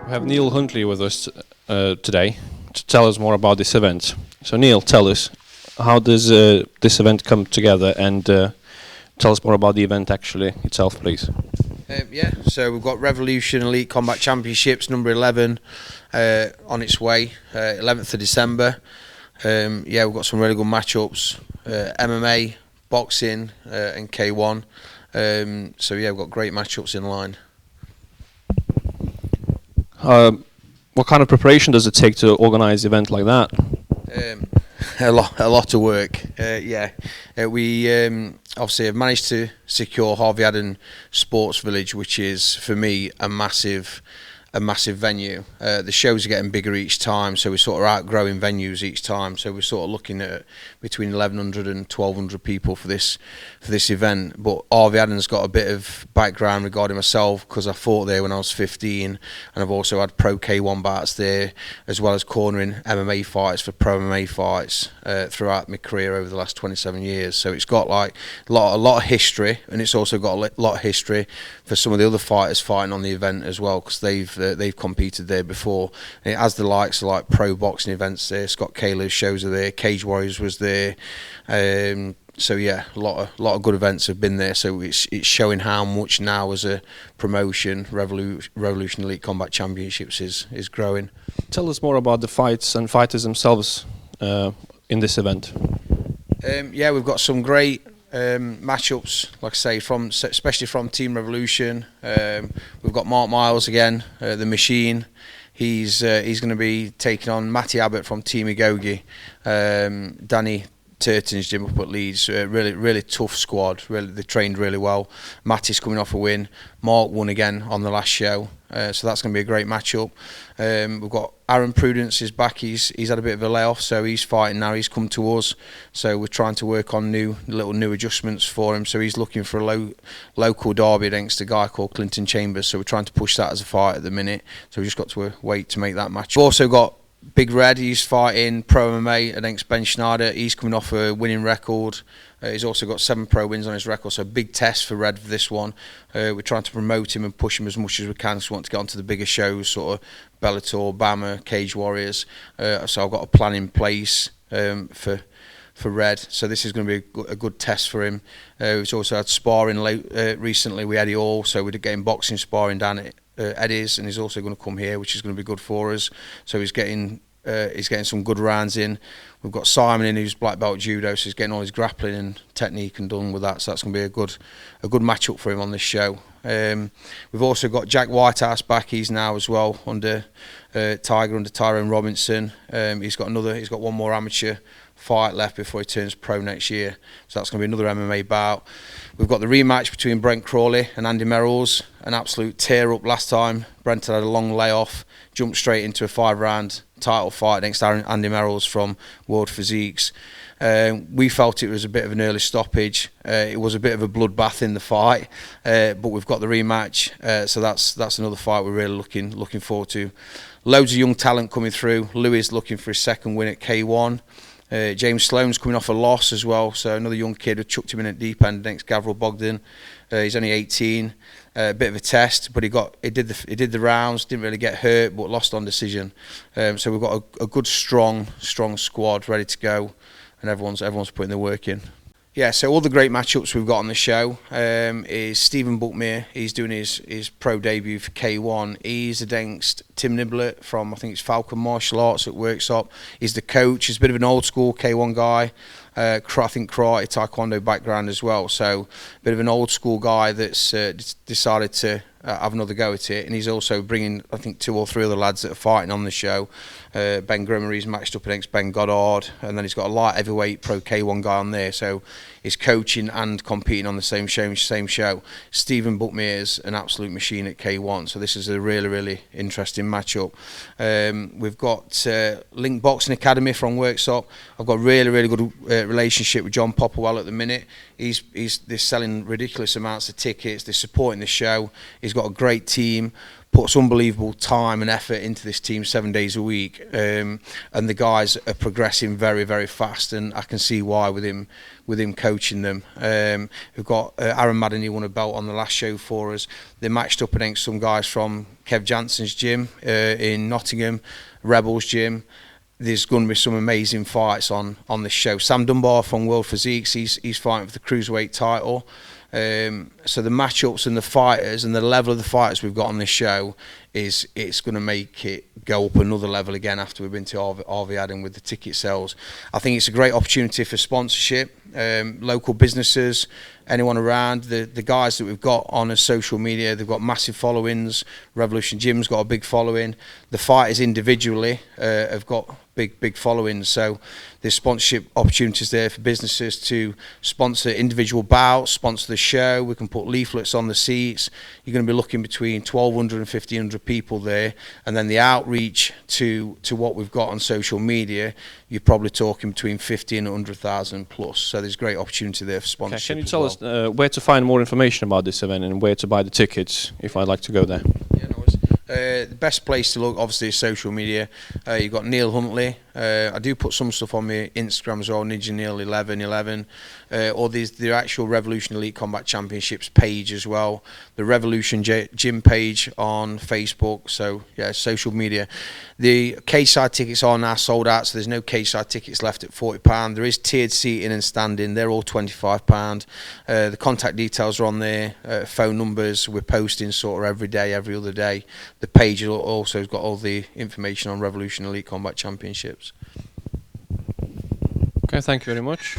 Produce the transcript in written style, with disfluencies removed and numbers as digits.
We have Neil Huntley with us today to tell us more about this event. So Neil, tell us, how does this event come together, and tell us more about the event actually itself, please. Yeah, so we've got Revolution Elite Combat Championships number 11 on its way, 11th of December. Yeah, we've got some really good matchups, MMA, boxing and K1. So yeah, we've got great matchups in line. What kind of preparation does it take to organise an event like that? A lot of work. Yeah, we obviously have managed to secure Harvey Adden Sports Village, which is for me a massive venue. The shows are getting bigger each time, so we're sort of outgrowing venues each time. So we're sort of looking at between 1,100 and 1,200 people for this event. But Harvey Adden's got a bit of background regarding myself, because I fought there when I was 15, and I've also had pro K1 bouts there, as well as cornering MMA fights for pro MMA fights throughout my career over the last 27 years. So it's got like a lot of history, and it's also got a lot of history for some of the other fighters fighting on the event as well, because they've competed there before. And it has the likes of like pro boxing events there. Scott Kaler's shows are there. Cage Warriors was there. So yeah, a lot of good events have been there. So it's showing how much now as a promotion, Revolution Elite Combat Championships is growing. Tell us more about the fights and fighters themselves in this event. Yeah, we've got some great matchups, like I say, especially from Team Revolution. We've got Mark Miles again, the Machine. He's going to be taking on Matty Abbott from Team Igogi. Danny Turton's gym up at Leeds. Really tough squad. Really, they trained really well. Matty's coming off a win. Mark won again on the last show. So that's going to be a great matchup. We've got Aaron Prudence is back. He's had a bit of a layoff, so he's fighting now. He's come to us, so we're trying to work on new adjustments for him. So he's looking for a local derby against a guy called Clinton Chambers. So we're trying to push that as a fight at the minute. So we've just got to wait to make that match. We've also got Big Red. He's fighting pro MMA against Ben Schneider. He's coming off a winning record. He's also got 7 pro wins on his record, so a big test for Red for this one. We're trying to promote him and push him as much as we can, because we want to get onto the bigger shows, sort of Bellator, Bama, Cage Warriors. So I've got a plan in place for Red. So this is going to be a good test for him. We've also had sparring recently with Eddie Hall, so we're getting boxing sparring down at Eddie's, and he's also going to come here, which is going to be good for us. So he's getting some good rounds in. We've got Simon in, who's black belt judo, so he's getting all his grappling and technique and done with that. So that's going to be a good matchup for him on this show. We've also got Jack Whitehouse back. He's now as well under Tiger, under Tyrone Robinson. He's got one more amateur fight left before he turns pro next year. So that's going to be another MMA bout. We've got the rematch between Brent Crawley and Andy Merrills. An absolute tear up last time. Brent had a long layoff, jumped straight into a 5-round title fight against Andy Merrills from World Physiques. We felt it was a bit of an early stoppage. It was a bit of a bloodbath in the fight, but we've got the rematch, so that's another fight we're really looking forward to. Loads of young talent coming through. Louis looking for his second win at K1. James Sloan's coming off a loss as well, so another young kid who chucked him in at deep end against Gavril Bogdan. He's only 18. A bit of a test, but he did the rounds, didn't really get hurt, but lost on decision. So we've got a good strong squad ready to go, and everyone's putting their work in. Yeah, so all the great matchups we've got on the show is Stephen Bulmer. He's doing his pro debut for K1. He's against Tim Niblett from, I think it's Falcon Martial Arts at Worksop. He's the coach. He's a bit of an old school K1 guy. I think karate, taekwondo background as well. So a bit of an old school guy that's decided to have another go at it. And he's also bringing, I think, 2 or 3 other lads that are fighting on the show. Ben Grimmery's matched up against Ben Goddard, and then he's got a light heavyweight pro K1 guy on there. So he's coaching and competing on the same show. Stephen Bulmer's an absolute machine at K1. So this is a really interesting matchup. We've got Link Boxing Academy from Worksop. I've got a really good relationship with John Popperwell at the minute. They're selling ridiculous amounts of tickets. They're supporting the show. He's got a great team, puts unbelievable time and effort into this team 7 days a week, and the guys are progressing very, very fast, and I can see why with him coaching them. We've got Aaron Madden, he won a belt on the last show for us. They matched up against some guys from Kev Jansen's gym in Nottingham, Rebels gym. There's going to be some amazing fights on this show. Sam Dunbar from World Physiques, he's fighting for the cruiserweight title. So the matchups and the fighters and the level of the fighters we've got on this show it's going to make it go up another level again after we've been to RV Adam with the ticket sales. I think it's a great opportunity for sponsorship, local businesses, anyone around. The guys that we've got on social media, they've got massive followings. Revolution Gym's got a big following. The fighters individually have got big followings, so there's sponsorship opportunities there for businesses to sponsor individual bouts, sponsor the show. We can put leaflets on the seats. You're going to be looking between 1,200 and 1,500 people there, and then the outreach to what we've got on social media, you're probably talking between 50 and 100,000 plus. So there's great opportunity there for sponsorship. Can you tell us where to find more information about this event and where to buy the tickets if I'd like to go there? Yeah, no worries. The best place to look, obviously, is social media. You've got Neil Huntley. I do put some stuff on my Instagram as well, Ninja Neil 1111. Or there's the actual Revolution Elite Combat Championships page as well. The Revolution Gym page on Facebook. So, yeah, social media. The cage-side tickets are now sold out, so there's no cage-side tickets left at £40. There is tiered seating and standing. They're all £25. The contact details are on there. Phone numbers. We're posting sort of every day, every other day. The page also has got all the information on Revolution Elite Combat Championships. Okay, thank you very much.